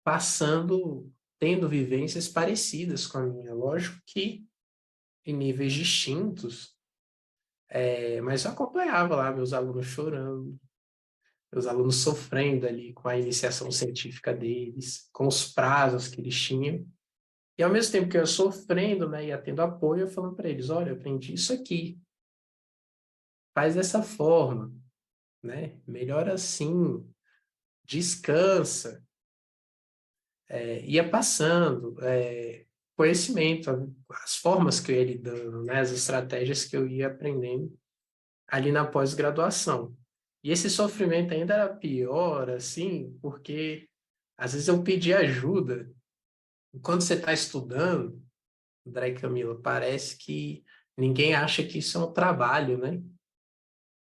passando, tendo vivências parecidas com a minha. Lógico que em níveis distintos, mas eu acompanhava lá meus alunos chorando, meus alunos sofrendo ali com a iniciação científica deles, com os prazos que eles tinham. E ao mesmo tempo que eu ia sofrendo, né, ia tendo apoio, eu falando para eles, olha, eu aprendi isso aqui, faz dessa forma, né? Melhor assim, descansa. Ia passando conhecimento, as formas que eu ia lidando, né, as estratégias que eu ia aprendendo ali na pós-graduação. E esse sofrimento ainda era pior, assim, porque às vezes eu pedi ajuda. Quando você está estudando, André e Camila, parece que ninguém acha que isso é um trabalho, né?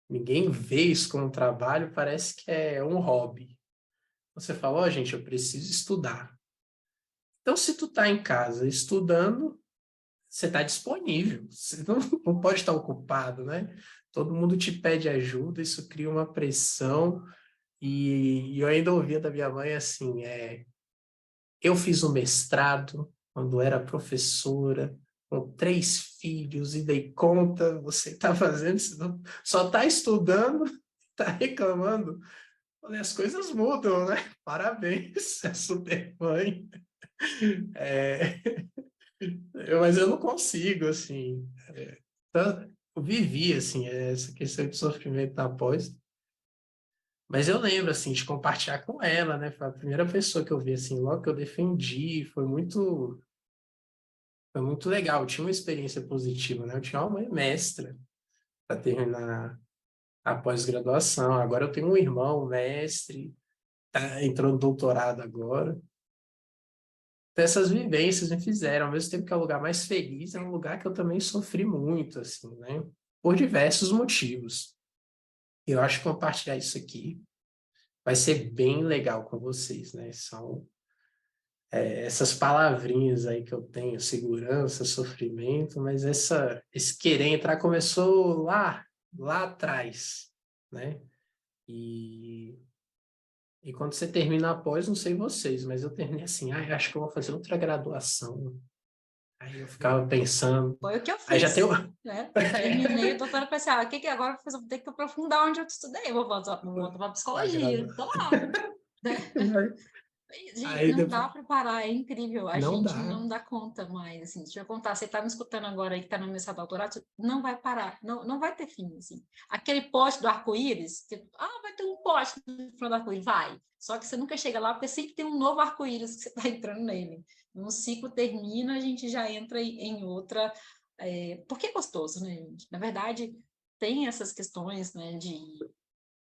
Ninguém vê isso como um trabalho, parece que é um hobby. Você fala, ó, gente, eu preciso estudar. Então, se tu tá em casa estudando, você está disponível, você não pode estar ocupado, né? Todo mundo te pede ajuda, isso cria uma pressão, e eu ainda ouvia da minha mãe assim, eu fiz o mestrado quando era professora, com 3 filhos, e dei conta, você está fazendo isso, só está estudando, está reclamando. Falei, as coisas mudam, né? Parabéns, é super mãe. É, mas eu não consigo, assim. Então, eu vivi, assim, essa questão de sofrimento na pós. Mas eu lembro, assim, de compartilhar com ela, né? Foi a primeira pessoa que eu vi, assim, logo que eu defendi. Foi muito legal. Eu tinha uma experiência positiva, né? Eu tinha uma mãe mestra para terminar a pós-graduação. Agora eu tenho um irmão mestre, tá, entrou no doutorado agora. Então, essas vivências me fizeram, ao mesmo tempo que é o lugar mais feliz, é um lugar que eu também sofri muito, assim, né? Por diversos motivos. Eu acho que compartilhar isso aqui vai ser bem legal com vocês, né? São essas palavrinhas aí que eu tenho, segurança, sofrimento, mas esse querer entrar começou lá atrás, né? E, e quando você termina após, não sei vocês, mas eu terminei assim, acho que eu vou fazer outra graduação. Aí eu ficava pensando, Foi o que eu aí já tem fiz, né? Terminei o doutorado, pensei, o que agora eu vou fazer? Vou ter que aprofundar onde eu estudei, vou voltar para A psicologia, gradu... tô lá, né? Gente, Aí não depois, dá para parar, é incrível. A não gente dá. não dá conta mais. Assim, deixa eu contar, você está me escutando agora aí que está no mestrado doutorado, não vai parar, não vai ter fim. Assim. Aquele poste do arco-íris, vai ter um poste no final do arco-íris, vai. Só que você nunca chega lá, porque sempre tem um novo arco-íris que você está entrando nele. Um ciclo termina, a gente já entra em outra. Porque é gostoso, né, gente? Na verdade, tem essas questões, né, de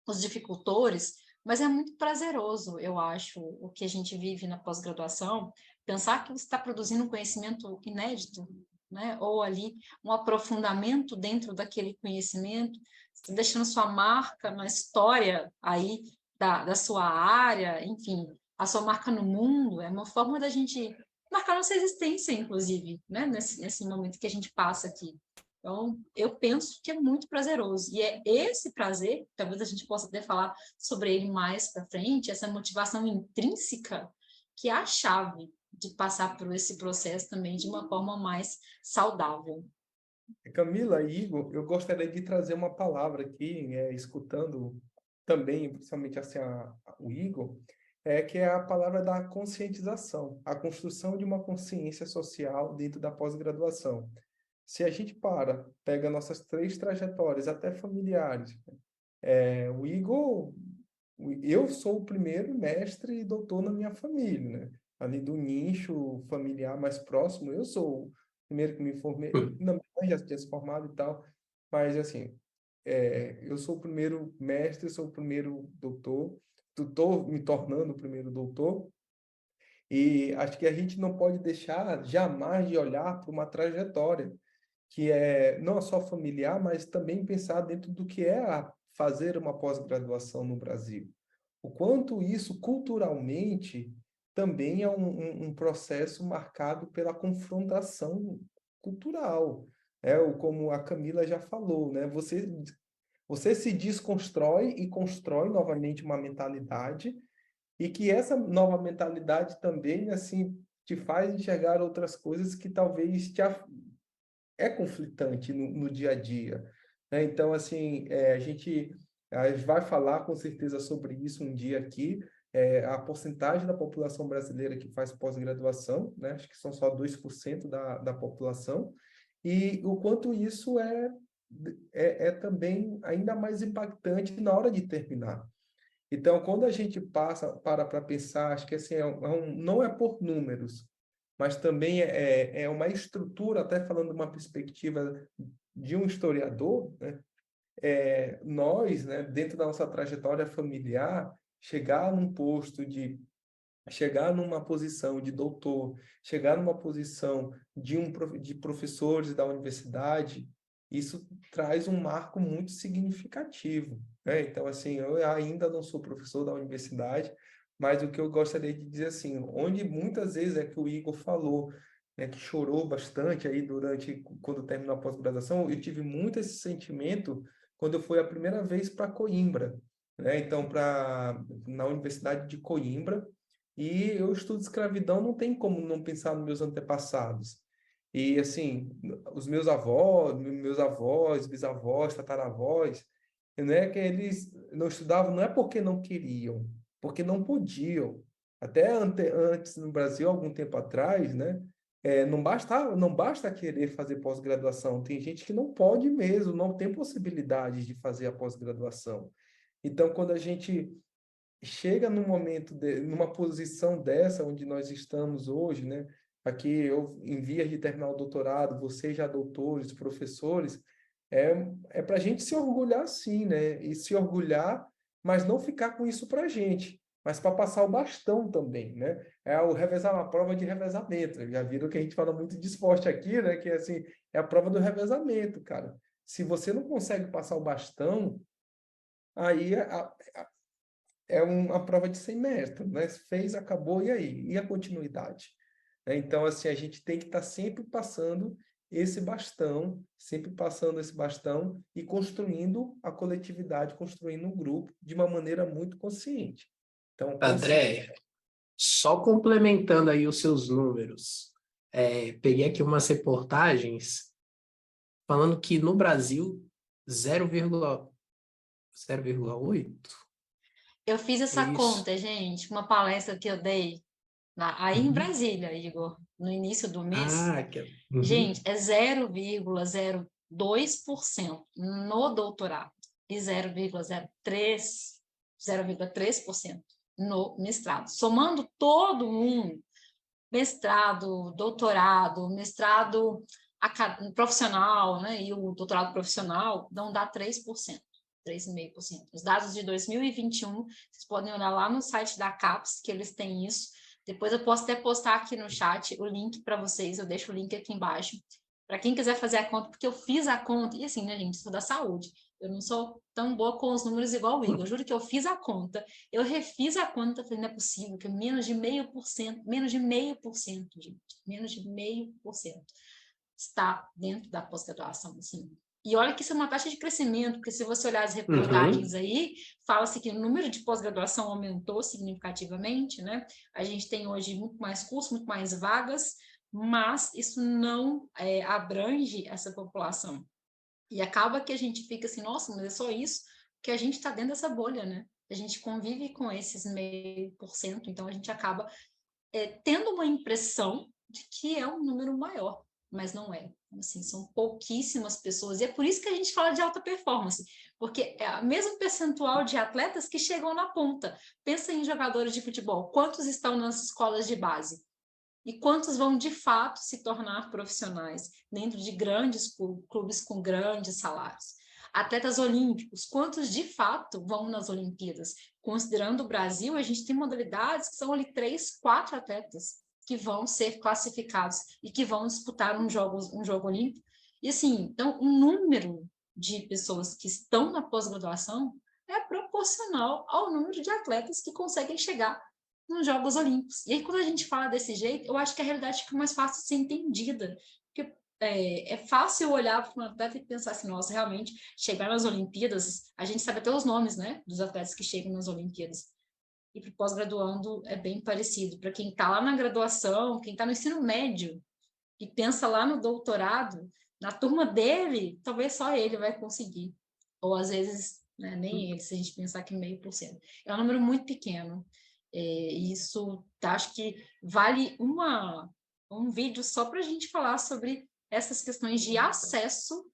os dificultores, mas é muito prazeroso, eu acho, o que a gente vive na pós-graduação, pensar que você está produzindo um conhecimento inédito, né? Ou ali um aprofundamento dentro daquele conhecimento, você deixando sua marca na história aí da sua área, enfim, a sua marca no mundo, é uma forma da gente marcar nossa existência, inclusive, né? Nesse momento que a gente passa aqui. Então, eu penso que é muito prazeroso. E é esse prazer, talvez a gente possa até falar sobre ele mais para frente, essa motivação intrínseca, que é a chave de passar por esse processo também de uma forma mais saudável. Camila e Igor, eu gostaria de trazer uma palavra aqui, escutando também, principalmente assim, o Igor, que é a palavra da conscientização, a construção de uma consciência social dentro da pós-graduação. Se a gente pega nossas 3 trajetórias, até familiares, o Igor, eu sou o primeiro mestre e doutor na minha família, né? Ali do nicho familiar mais próximo, eu sou o primeiro que me formei. Minha mãe já tinha se formado e tal, mas assim, eu sou o primeiro mestre, sou o primeiro doutor, estou me tornando o primeiro doutor, e acho que a gente não pode deixar jamais de olhar para uma trajetória que é não só familiar, mas também pensar dentro do que é fazer uma pós-graduação no Brasil. O quanto isso, culturalmente, também é um processo marcado pela confrontação cultural. Como a Camila já falou, né? Você se desconstrói e constrói novamente uma mentalidade, e que essa nova mentalidade também, assim, te faz enxergar outras coisas que talvez é conflitante no dia a dia, né? Então, assim, a gente vai falar com certeza sobre isso um dia aqui, a porcentagem da população brasileira que faz pós-graduação, né? Acho que são só 2% da população, e o quanto isso é também ainda mais impactante na hora de terminar. Então, quando a gente para pensar, acho que assim, não é por números, mas também é uma estrutura, até falando de uma perspectiva de um historiador, né? Nós, né, dentro da nossa trajetória familiar, chegar num posto de chegar numa posição de doutor, chegar numa posição de professores da universidade, isso traz um marco muito significativo, né? Então, assim, eu ainda não sou professor da universidade, mas o que eu gostaria de dizer, assim, onde muitas vezes é que o Igor falou, né, que chorou bastante aí quando terminou a pós-graduação, eu tive muito esse sentimento quando eu fui a primeira vez para Coimbra, né? Então, na Universidade de Coimbra, e eu estudo escravidão, não tem como não pensar nos meus antepassados. E, assim, os meus avós, bisavós, tataravós, né, que eles não estudavam, não é porque não queriam, porque não podiam. Até antes no Brasil, algum tempo atrás, né, não basta querer fazer pós-graduação. Tem gente que não pode mesmo, não tem possibilidade de fazer a pós-graduação. Então, quando a gente chega num numa posição dessa onde nós estamos hoje, né? Aqui eu em vias de terminar o doutorado, vocês já doutores, professores, é para a gente se orgulhar sim, né? E se orgulhar, mas não ficar com isso para a gente, mas para passar o bastão também, né? É o revezar, a prova de revezamento. Já viram que a gente fala muito de esporte aqui, né? Que assim, é a prova do revezamento, cara. Se você não consegue passar o bastão, aí é uma prova de 100 metros, né? Fez, acabou, e aí? E a continuidade? Né? Então, assim, a gente tem que estar sempre passando esse bastão e construindo a coletividade, construindo um grupo de uma maneira muito consciente. Então, André, só complementando aí os seus números, peguei aqui umas reportagens falando que no Brasil 0,8. Eu fiz essa Isso. conta, gente, uma palestra que eu dei aí em Uhum. Brasília, Igor, no início do mês. Ah, Gente, uhum. é 0,02% no doutorado e 0,3% no mestrado. Somando todo mundo, mestrado, doutorado, mestrado profissional, né, e o doutorado profissional, não dá 3%. 3,5%. Os dados de 2021, vocês podem olhar lá no site da CAPES, que eles têm isso. Depois eu posso até postar aqui no chat o link para vocês, eu deixo o link aqui embaixo, para quem quiser fazer a conta, porque eu fiz a conta, e assim, né, gente, sou da saúde, eu não sou tão boa com os números igual o Igor, eu juro que eu fiz a conta, eu refiz a conta, falei, não é possível, que menos de 0,5%, gente, menos de 0,5% está dentro da pós-graduação, assim. E olha que isso é uma taxa de crescimento, porque se você olhar as reportagens Uhum. aí, fala-se que o número de pós-graduação aumentou significativamente, né? A gente tem hoje muito mais cursos, muito mais vagas, mas isso não abrange essa população. E acaba que a gente fica assim, nossa, mas é só isso, que a gente está dentro dessa bolha, né? A gente convive com esses 0,5%, então a gente acaba tendo uma impressão de que é um número maior, mas não é. Assim, são pouquíssimas pessoas, e é por isso que a gente fala de alta performance, porque é o mesmo percentual de atletas que chegam na ponta. Pensa em jogadores de futebol, quantos estão nas escolas de base? E quantos vão de fato se tornar profissionais dentro de grandes clubes com grandes salários? Atletas olímpicos, quantos de fato vão nas Olimpíadas? Considerando o Brasil, a gente tem modalidades que são ali 3, 4 atletas que vão ser classificados e que vão disputar um jogo olímpico. E assim, então, o número de pessoas que estão na pós-graduação é proporcional ao número de atletas que conseguem chegar nos Jogos Olímpicos. E aí, quando a gente fala desse jeito, eu acho que a realidade fica mais fácil de ser entendida. Porque é fácil olhar para um atleta e pensar assim, nossa, realmente, chegar nas Olimpíadas, a gente sabe até os nomes, né, dos atletas que chegam nas Olimpíadas. E para o pós-graduando é bem parecido. Para quem está lá na graduação, quem está no ensino médio e pensa lá no doutorado, na turma dele, talvez só ele vai conseguir. Ou às vezes, né, nem ele, se a gente pensar que 0,5%. É um número muito pequeno. Isso acho que vale um vídeo só para a gente falar sobre essas questões de acesso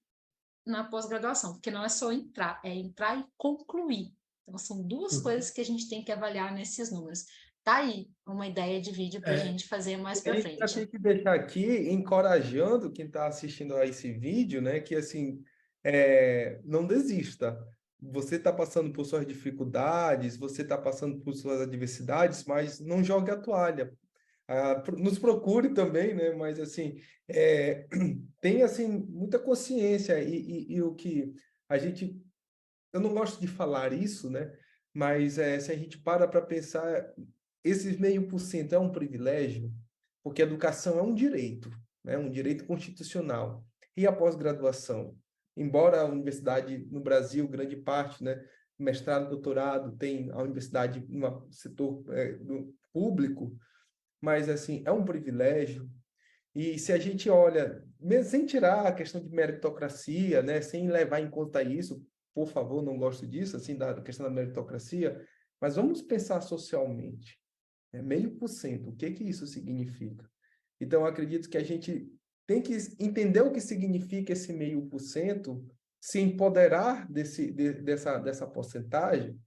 na pós-graduação, porque não é só entrar, é entrar e concluir. Então, são duas coisas que a gente tem que avaliar nesses números. Tá aí uma ideia de vídeo para a gente fazer mais A para gente já frente. tem que deixar aqui encorajando quem está assistindo a esse vídeo, né? Que assim, não desista. você está passando por suas dificuldades, você está passando por suas adversidades, mas não jogue a toalha. Nos procure também, né? Mas assim, tem assim muita consciência e o que a gente, eu não gosto de falar isso, né? Mas se a gente para pensar, esses 0,5% é um privilégio, porque a educação é um direito, né? Um direito constitucional. E a pós-graduação? Embora a universidade no Brasil, grande parte, né? Mestrado, doutorado, tem a universidade no setor público, mas assim, é um privilégio. E se a gente olha, mesmo sem tirar a questão de meritocracia, né, sem levar em conta isso, por favor, não gosto disso, assim, da questão da meritocracia, mas vamos pensar socialmente, né, 0,5%, o que que isso significa? Então, eu acredito que a gente tem que entender o que significa esse 0,5%, se empoderar dessa porcentagem,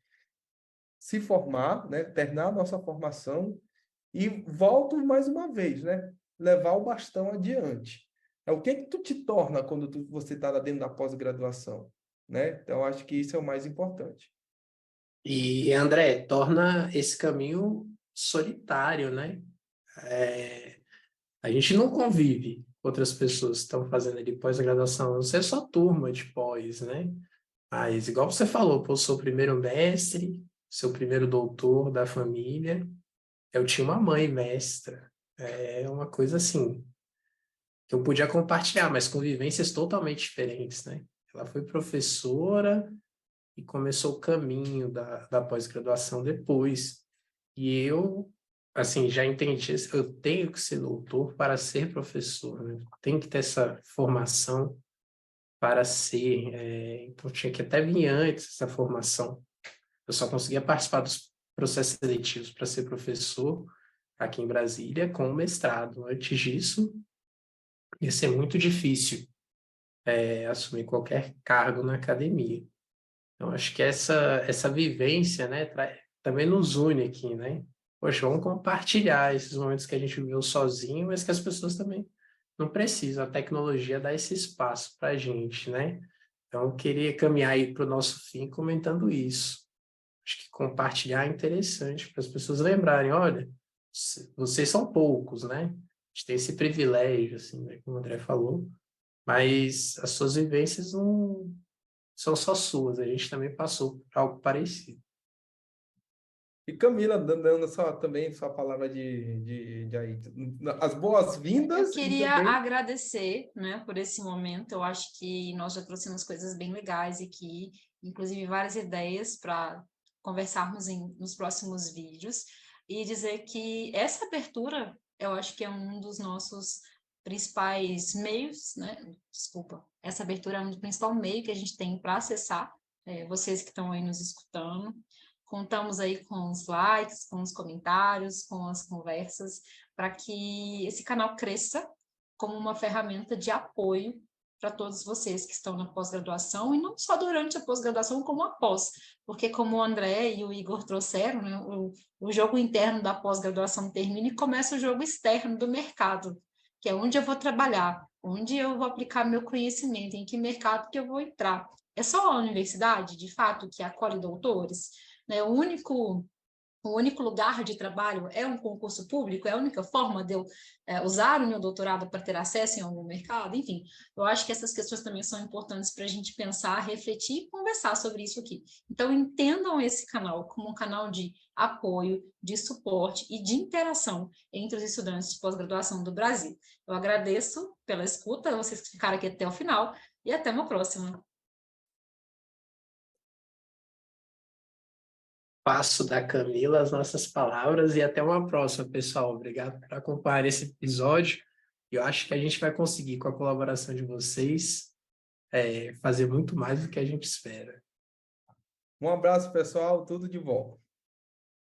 se formar, né, terminar a nossa formação e volto mais uma vez, né? Levar o bastão adiante. É o que que tu te torna quando você está lá dentro da pós-graduação, né? Então, acho que isso é o mais importante. E, André, torna esse caminho solitário, né? A gente não convive com outras pessoas que estão fazendo ali pós-graduação, você é só turma de pós, né? Mas, igual você falou, pô, eu sou o primeiro mestre, sou o primeiro doutor da família, eu tinha uma mãe mestra, é uma coisa assim, que eu podia compartilhar, mas com vivências totalmente diferentes, né? Ela foi professora e começou o caminho da pós-graduação depois. E eu, assim, já entendi, eu tenho que ser doutor para ser professor, né? Tenho que ter essa formação para ser, então tinha que até vir antes essa formação. Eu só conseguia participar dos processos seletivos para ser professor aqui em Brasília com o mestrado. Antes disso, ia ser muito difícil assumir qualquer cargo na academia. Então, acho que essa vivência, né, também nos une aqui, né? Poxa, vamos compartilhar esses momentos que a gente viveu sozinho, mas que as pessoas também não precisam. A tecnologia dá esse espaço para a gente, né? Então, eu queria caminhar aí para o nosso fim comentando isso. Acho que compartilhar é interessante para as pessoas lembrarem, olha, vocês são poucos, né? A gente tem esse privilégio, assim, né, como o André falou, mas as suas vivências não são só suas, a gente também passou por algo parecido. E Camila, dando também sua palavra as Eu boas-vindas e queria também agradecer, né, por esse momento. Eu acho que nós já trouxemos coisas bem legais aqui, inclusive várias ideias para conversarmos nos próximos vídeos, e dizer que essa abertura, eu acho que é um dos nossos principais meios, né? Desculpa, essa abertura é um principal meio que a gente tem para acessar vocês que estão aí nos escutando. Contamos aí com os likes, com os comentários, com as conversas, para que esse canal cresça como uma ferramenta de apoio para todos vocês que estão na pós-graduação, e não só durante a pós-graduação, como após, porque como o André e o Igor trouxeram, né, o jogo interno da pós-graduação termina e começa o jogo externo do mercado, que é onde eu vou trabalhar, onde eu vou aplicar meu conhecimento, em que mercado que eu vou entrar. É só a universidade, de fato, que acolhe doutores? Né? O único lugar de trabalho é um concurso público, é a única forma de eu usar o meu doutorado para ter acesso em algum mercado, enfim, eu acho que essas questões também são importantes para a gente pensar, refletir e conversar sobre isso aqui. Então, entendam esse canal como um canal de apoio, de suporte e de interação entre os estudantes de pós-graduação do Brasil. Eu agradeço pela escuta, vocês que ficaram aqui até o final, e até uma próxima. Passo da Camila as nossas palavras e até uma próxima, pessoal. Obrigado por acompanhar esse episódio. Eu acho que a gente vai conseguir, com a colaboração de vocês, fazer muito mais do que a gente espera. um abraço, pessoal, tudo de bom.